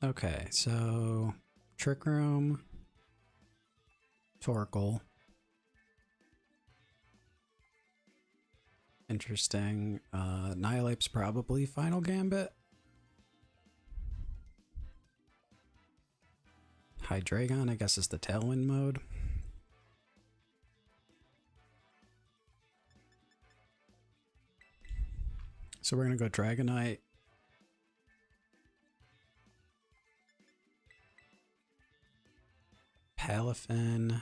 Okay, so Trick Room, Torkoal. Interesting. Nihilape's probably Final Gambit. Hydreigon, I guess, is the Tailwind mode. So we're gonna go Dragonite. Palafin.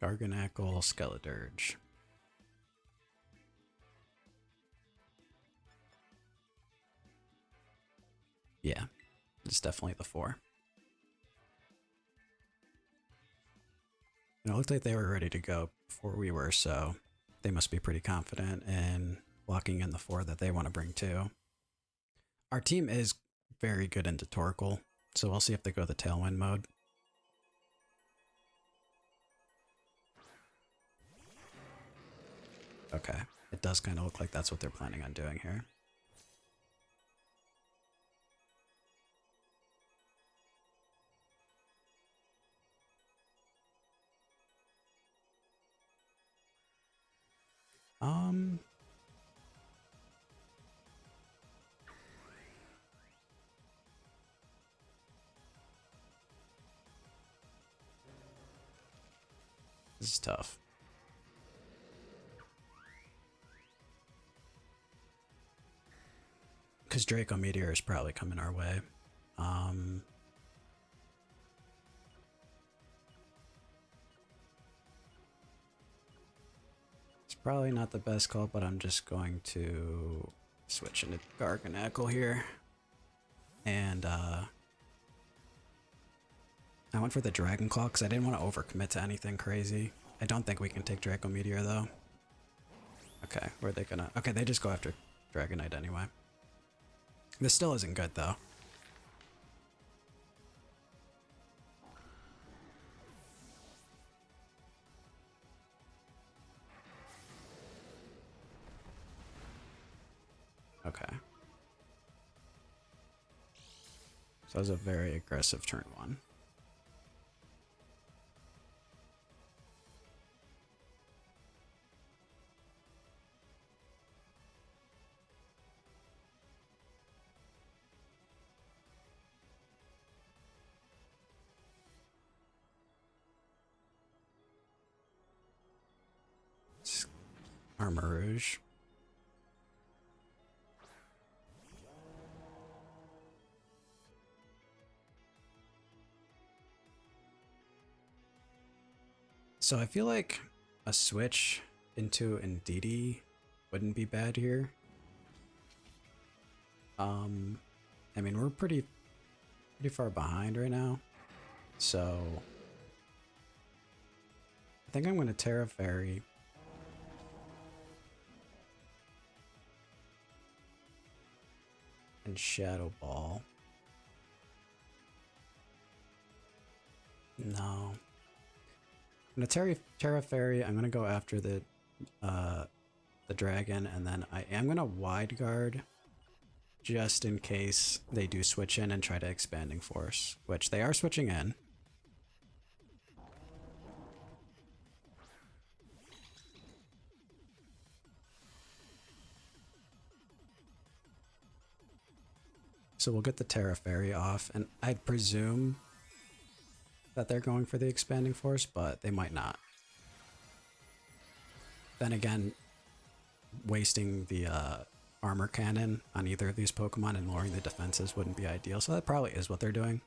Garganacle, Skeledirge. Yeah, it's definitely the 4. And it looked like they were ready to go before we were, so they must be pretty confident in locking in the 4 that they want to bring too. Our team is very good into Torkoal, so we'll see if they go the Tailwind mode. Okay, it does kind of look like that's what they're planning on doing here. This is tough. Because Draco Meteor is probably coming our way. It's probably not the best call, but I'm just going to switch into Garganacle here. And I went for the Dragon Claw because I didn't want to overcommit to anything crazy. I don't think we can take Draco Meteor though. Okay, where are they gonna... Okay, they just go after Dragonite anyway. This still isn't good though. Okay. So that was a very aggressive turn 1. Armarouge. So I feel like a switch into Indeedee wouldn't be bad here. I mean, we're pretty far behind right now, so I think I'm going to Terra Fairy. And Shadow Ball. No. I'm gonna Terra Fairy. I'm gonna go after the dragon, and then I am gonna Wide Guard just in case they do switch in and try to Expanding Force, which they are switching in. So we'll get the Terra Fairy off, and I'd presume that they're going for the Expanding Force, but they might not. Then again, wasting the armor cannon on either of these Pokemon and lowering the defenses wouldn't be ideal, so that probably is what they're doing.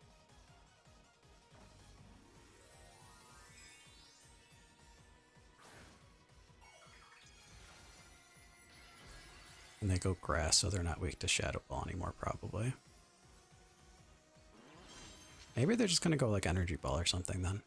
And they go Grass, so they're not weak to Shadow Ball anymore, probably. Maybe they're just gonna go like Energy Ball or something then.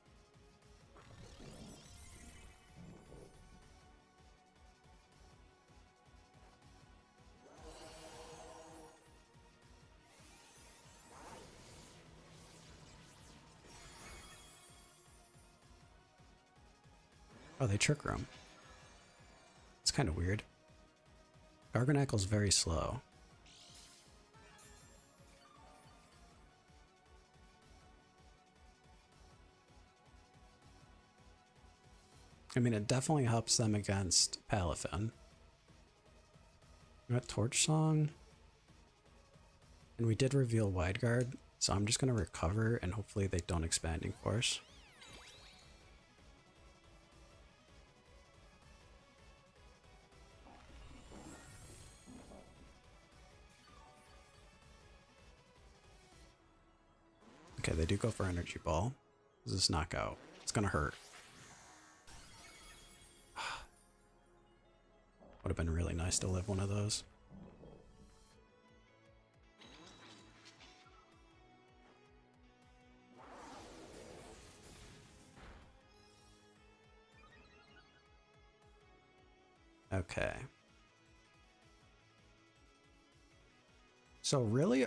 Oh, they Trick Room. It's kind of weird. Garganacle's very slow. I mean, it definitely helps them against Palafin. We got Torch Song. And we did reveal Wide Guard, so I'm just going to recover and hopefully they don't Expanding Force. Okay, they do go for Energy Ball. This is knockout. It's gonna hurt. Would have been really nice to live one of those. Okay. So really,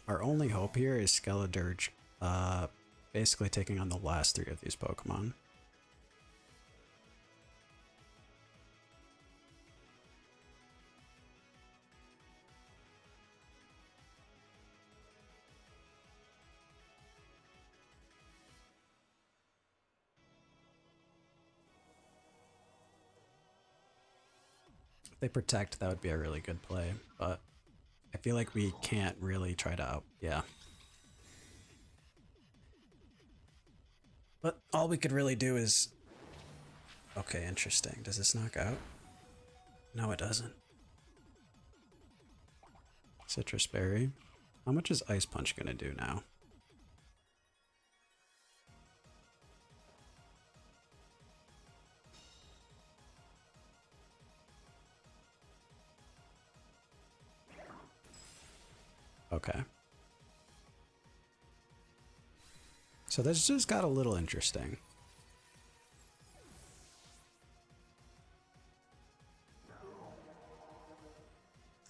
our only hope here is Skeledirge basically taking on the last 3 of these Pokemon. If they protect, that would be a really good play, but I feel like we can't really try to yeah. But all we could really do is... Okay, interesting. Does this knock out? No, it doesn't. Citrus Berry. How much is Ice Punch gonna do now? Okay. So this just got a little interesting.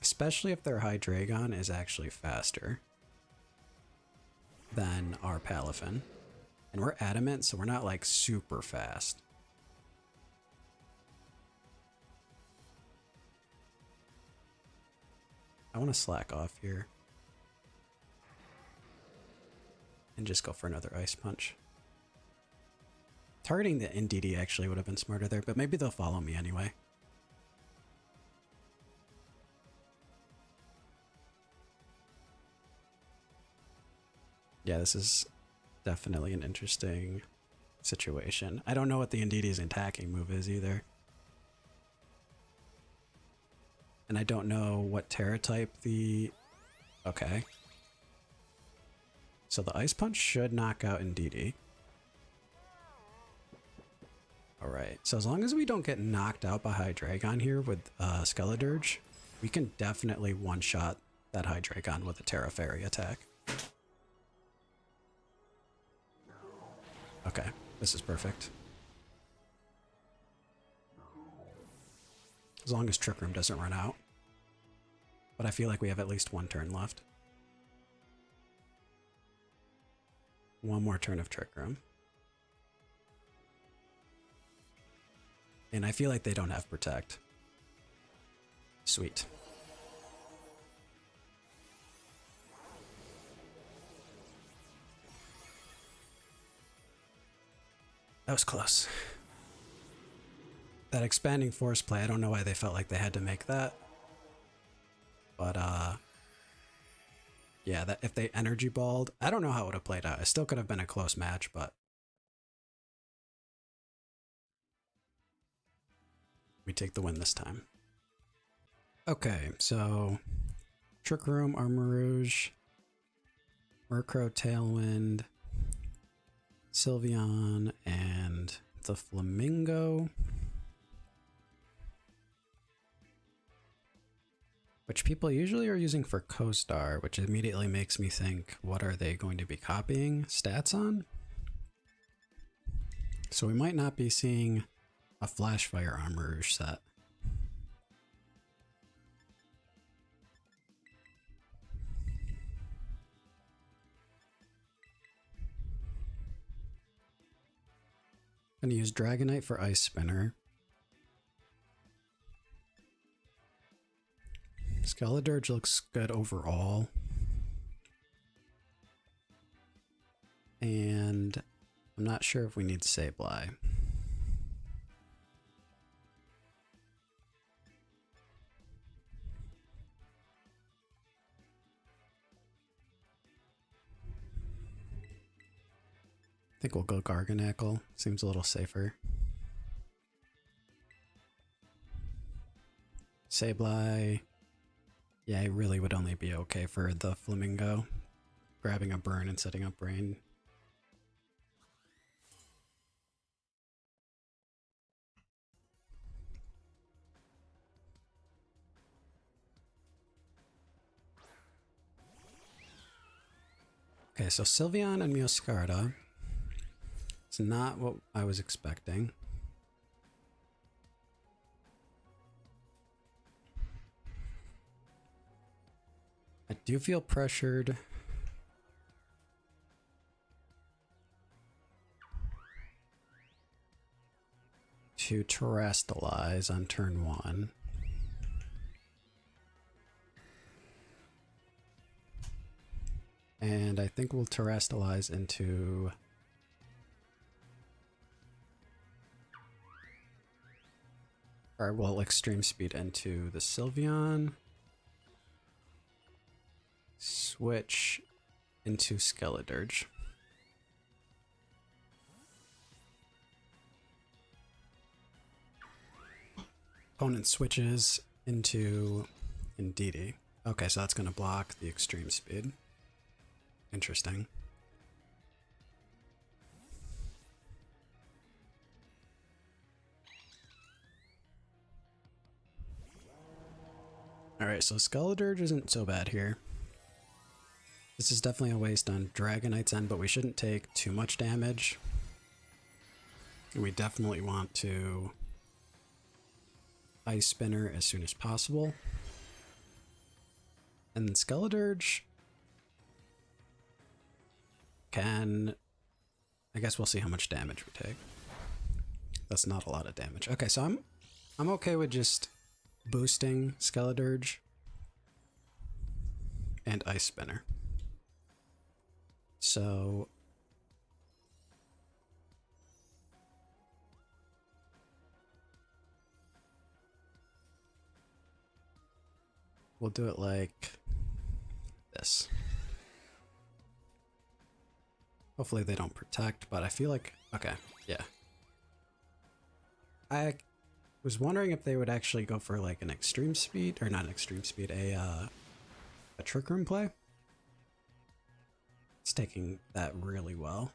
Especially if their Hydreigon is actually faster than our Palafin. And we're adamant, so we're not like super fast. I want to slack off here. And just go for another Ice Punch. Targeting the NDD actually would have been smarter there, but maybe they'll follow me anyway. Yeah, this is definitely an interesting situation. I don't know what the NDD's attacking move is either. And I don't know what Terra type the... Okay. So the Ice Punch should knock out NDD. Alright, so as long as we don't get knocked out by Hydreigon here with Skeledirge, we can definitely one-shot that Hydreigon with a Terra Fairy attack. Okay, this is perfect. As long as Trick Room doesn't run out. But I feel like we have at least 1 turn left. 1 more turn of Trick Room. And I feel like they don't have Protect. Sweet. That was close. That Expanding Force play, I don't know why they felt like they had to make that. But, yeah, that if they Energy Balled, I don't know how it would have played out. It still could have been a close match, but we take the win this time. Okay, so Trick Room, Armarouge, Murkrow, Tailwind, Sylveon, and the Flamingo. Which people usually are using for Co-Star, which immediately makes me think, what are they going to be copying stats on? So we might not be seeing a Flash Fire Armarouge set. I'm gonna use Dragonite for Ice Spinner. Skeledirge looks good overall. And I'm not sure if we need Sableye. think we'll go Garganacle. Seems a little safer. Sableye. Yeah, it really would only be okay for the Flamingo. Grabbing a burn and setting up Rain. Okay, so Sylveon and Meowscarada. It's not what I was expecting. I do feel pressured. To Terrastalize on turn 1. And I think we'll Terrastalize into... Or we'll Extreme Speed into the Sylveon. Switch into Skeledirge. Opponent switches into Indeedee. Okay, so that's going to block the Extreme Speed. Interesting. Alright, so Skeledirge isn't so bad here. This is definitely a waste on Dragonite's end, but we shouldn't take too much damage. And we definitely want to Ice Spinner as soon as possible. And then Skeledirge can... I guess we'll see how much damage we take. That's not a lot of damage. Okay, so I'm okay with just boosting Skeledirge and Ice Spinner. So we'll do it like this. Hopefully they don't protect, but I feel like, okay, yeah. I was wondering if they would actually go for like an Extreme Speed, or not an Extreme Speed, a Trick Room play. It's taking that really well.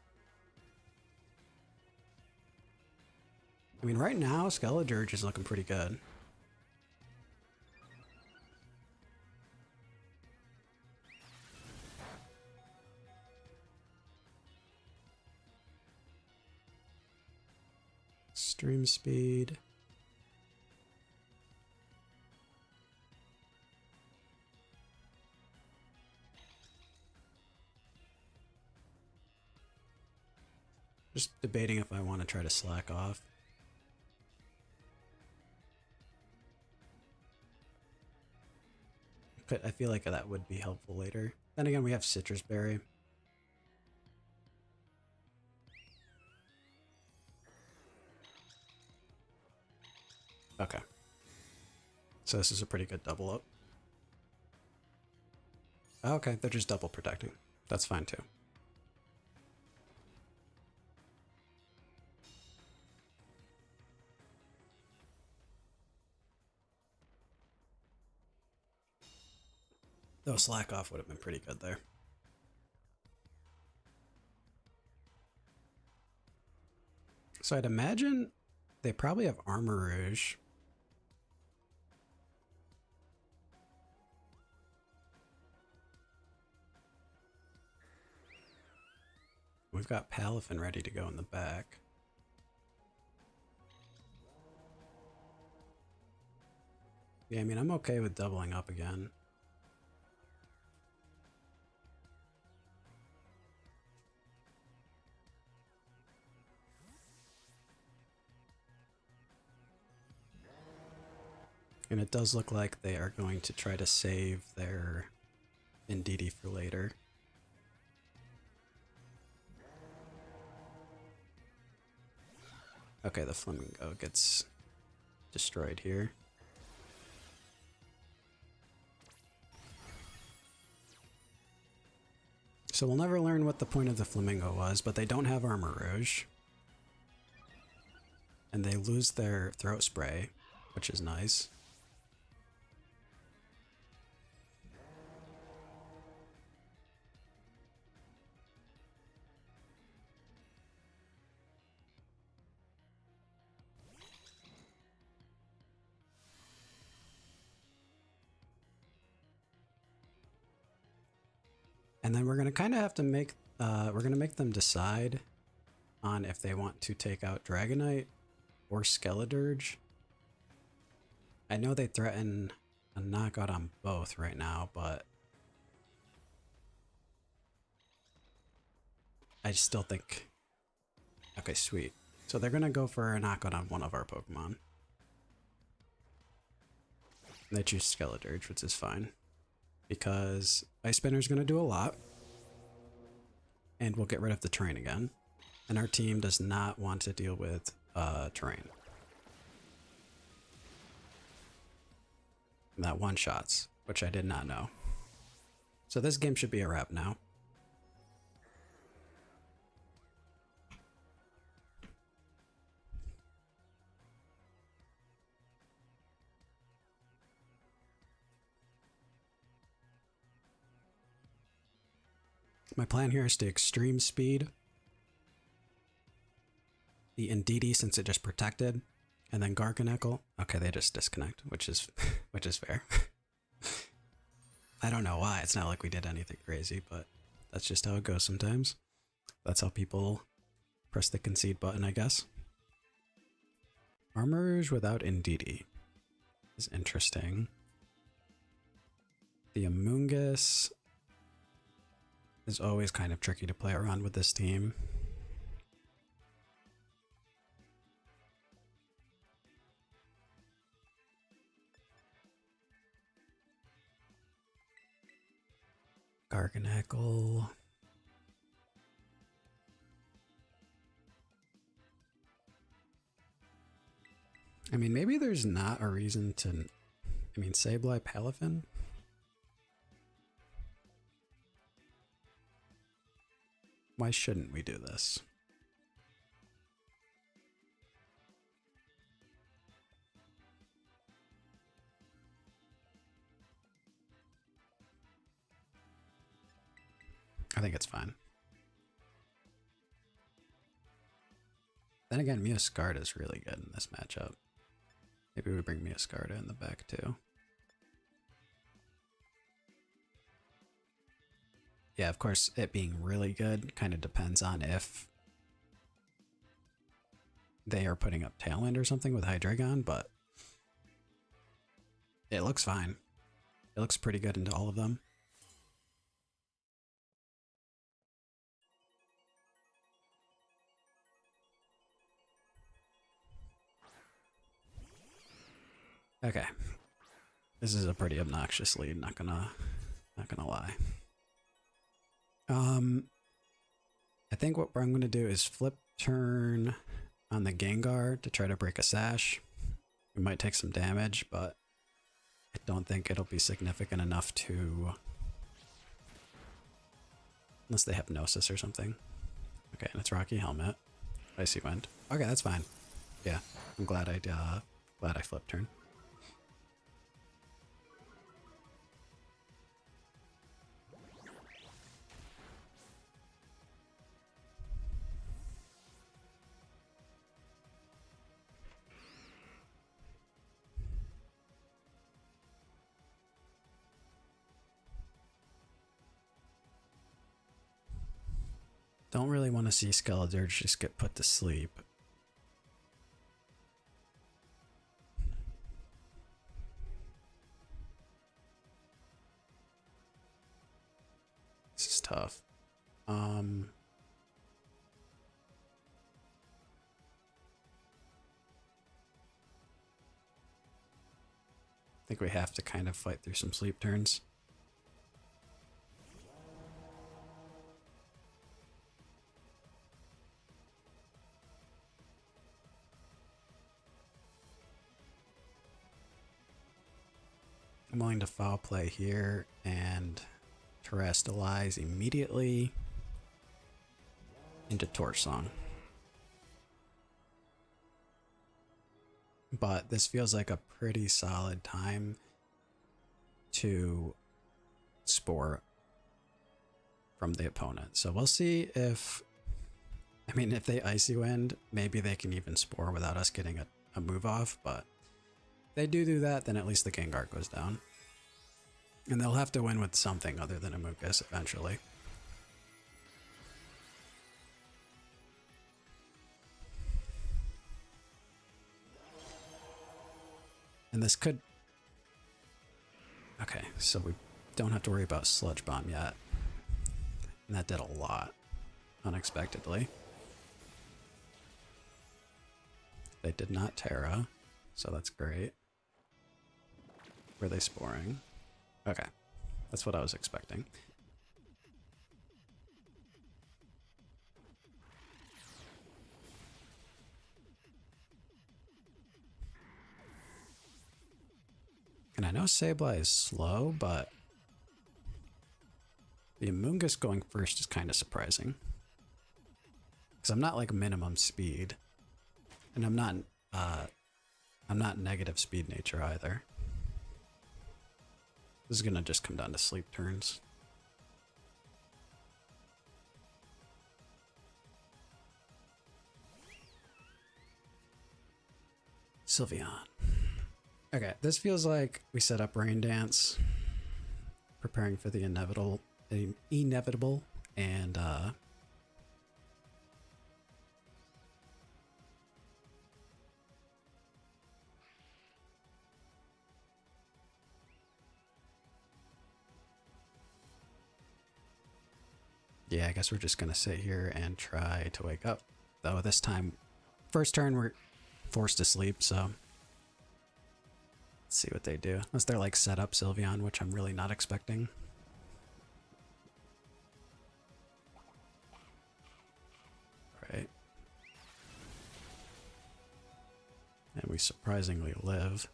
I mean, right now, Skeledirge is looking pretty good. Extreme Speed. Just debating if I want to try to slack off. But I feel like that would be helpful later. Then again, we have Citrus Berry. Okay. So this is a pretty good double up. Okay, they're just double protecting. That's fine too. Though slack off would have been pretty good there. So I'd imagine they probably have Armor Rouge. We've got Palafin ready to go in the back. Yeah, I mean, I'm okay with doubling up again. And it does look like they are going to try to save their Indeedee for later. Okay, the Flamingo gets destroyed here. So So we'll never learn what the point of the flamingo was, but they don't have Armor Rouge. And they lose their throat spray, which is nice. And then we're gonna kind of have to make, we're gonna make them decide on if they want to take out Dragonite or Skeledirge. I know they threaten a knockout on both right now, but I still think, okay, sweet. So they're gonna go for a knockout on one of our Pokemon. They choose Skeledirge, which is fine, because Ice Spinner's gonna do a lot, and we'll get rid of the terrain again. And our team does not want to deal with terrain. That one shots, which I did not know. So this game should be a wrap now. My plan here is to extreme speed the Indeedee since it just protected, and then Garganacle. Okay, they just disconnect, which is which is fair. I don't know why. It's not like we did anything crazy, but that's just how it goes sometimes. That's how people press the concede button, I guess. Armor Rouge without Indeedee is interesting. The Amoonguss is always kind of tricky to play around with this team. Garganacle. I mean, maybe there's not a reason to... I mean, Sableye, Palafin? Why shouldn't we do this? I think it's fine. Then again, Meowscarada is really good in this matchup. Maybe we bring Meowscarada in the back too. Yeah, of course, it being really good kind of depends on if they are putting up Tailwind or something with Hydreigon, but it looks fine. It looks pretty good into all of them. Okay. This is a pretty obnoxious lead, not gonna lie. I think what I'm gonna do is flip turn on the Gengar to try to break a sash. We might take some damage, but I don't think it'll be significant enough to... Unless they have Hypnosis or something. Okay, and it's Rocky Helmet. Icy Wind. Okay, that's fine. Yeah, I'm glad I flipped turn. Don't really want to see Skeledirge just get put to sleep. This is tough. I think we have to kind of fight through some sleep turns. I'm willing to foul play here and terrestrialize immediately. into Torch Song. But this feels like a pretty solid time to Spore from the opponent. So we'll see if, I mean, if they Icy Wind, maybe they can even Spore without us getting a move off, but if they do that, then at least the Gengar goes down. And they'll have to win with something other than Amoonguss eventually. And this could... Okay, so we don't have to worry about Sludge Bomb yet. And that did a lot, unexpectedly. They did not Terra, so that's great. Were they Sporing? Okay, that's what I was expecting. And I know Sableye is slow, but the Amoonguss going first is kind of surprising. Because I'm not like minimum speed. And I'm not negative speed nature either. This is gonna just come down to sleep turns. Sylveon. Okay, this feels like we set up Rain Dance, preparing for the inevitable, and yeah, I guess we're just gonna sit here and try to wake up. Though this time, first turn we're forced to sleep, so let's see what they do. Unless they're like set up Sylveon, which I'm really not expecting. Right. And we surprisingly live.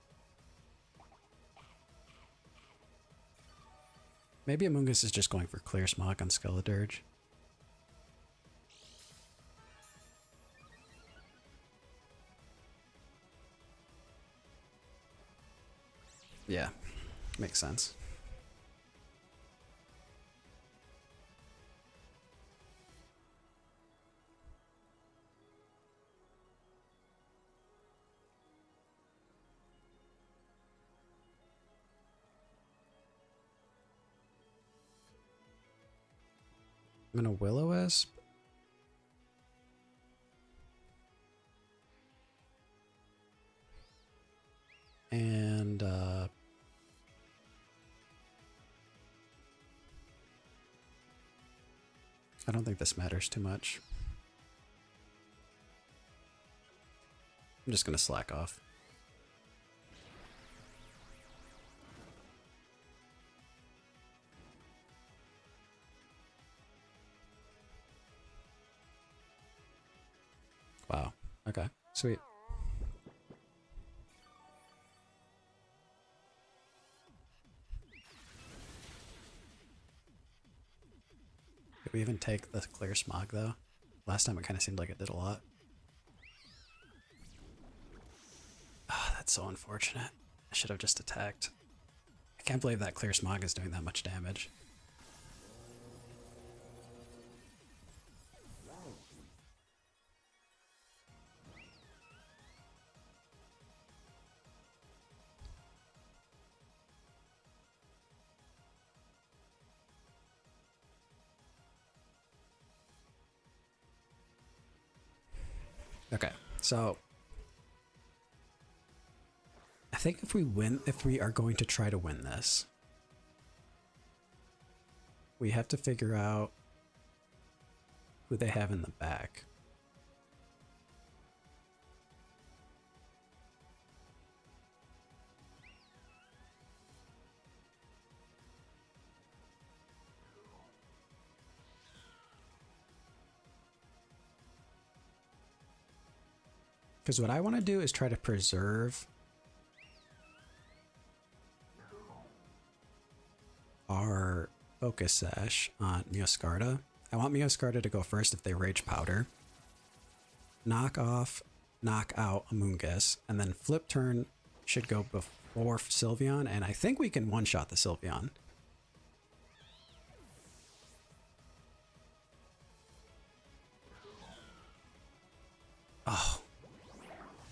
Maybe Amoonguss is just going for Clear Smog on Skeledirge. Yeah, makes sense. I'm gonna Will-O-Wisp. And I don't think this matters too much. I'm just gonna slack off. Wow. Okay. Sweet. Did we even take the Clear Smog though? Last time it kind of seemed like it did a lot. Ah, that's so unfortunate. I should have just attacked. I can't believe that Clear Smog is doing that much damage. Okay, so I think if we are going to try to win this, we have to figure out who they have in the back. Because what I want to do is try to preserve our Focus Sash on Meowscarada I want Meowscarada to go first if they Rage Powder. Knock off, knock out Amoonguss, and then flip turn should go before Sylveon, and I think we can one-shot the Sylveon. Oh.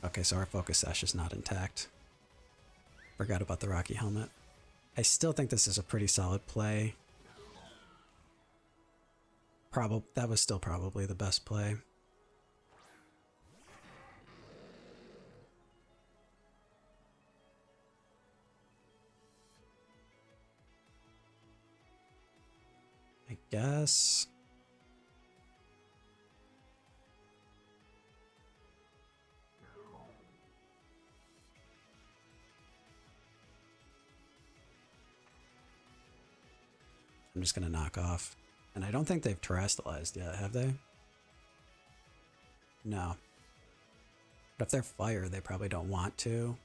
Okay, so our Focus Sash is not intact. Forgot about the Rocky Helmet. I still think this is a pretty solid play. That was still probably the best play. I guess. I'm just gonna knock off. And I don't think they've terrestrialized yet, have they? No. But if they're fire, they probably don't want to.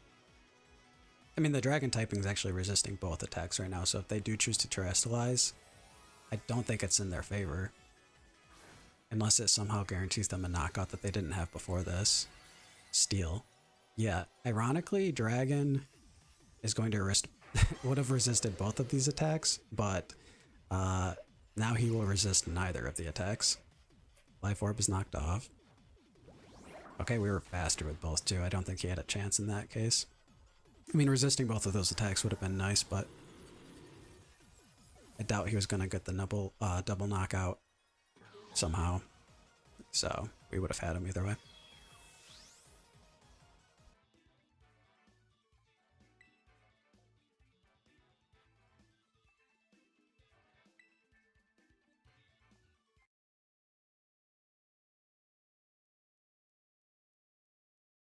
I mean, the dragon typing is actually resisting both attacks right now, so if they do choose to terrestrialize, I don't think it's in their favor. Unless it somehow guarantees them a knockout that they didn't have before this. Steel. Yeah, ironically, dragon is going to would have resisted both of these attacks, but now he will resist neither of the attacks. Life Orb is knocked off. Okay, we were faster with both too. I don't think he had a chance in that case. I mean, resisting both of those attacks would have been nice, but I doubt he was going to get the double knockout somehow. So we would have had him either way.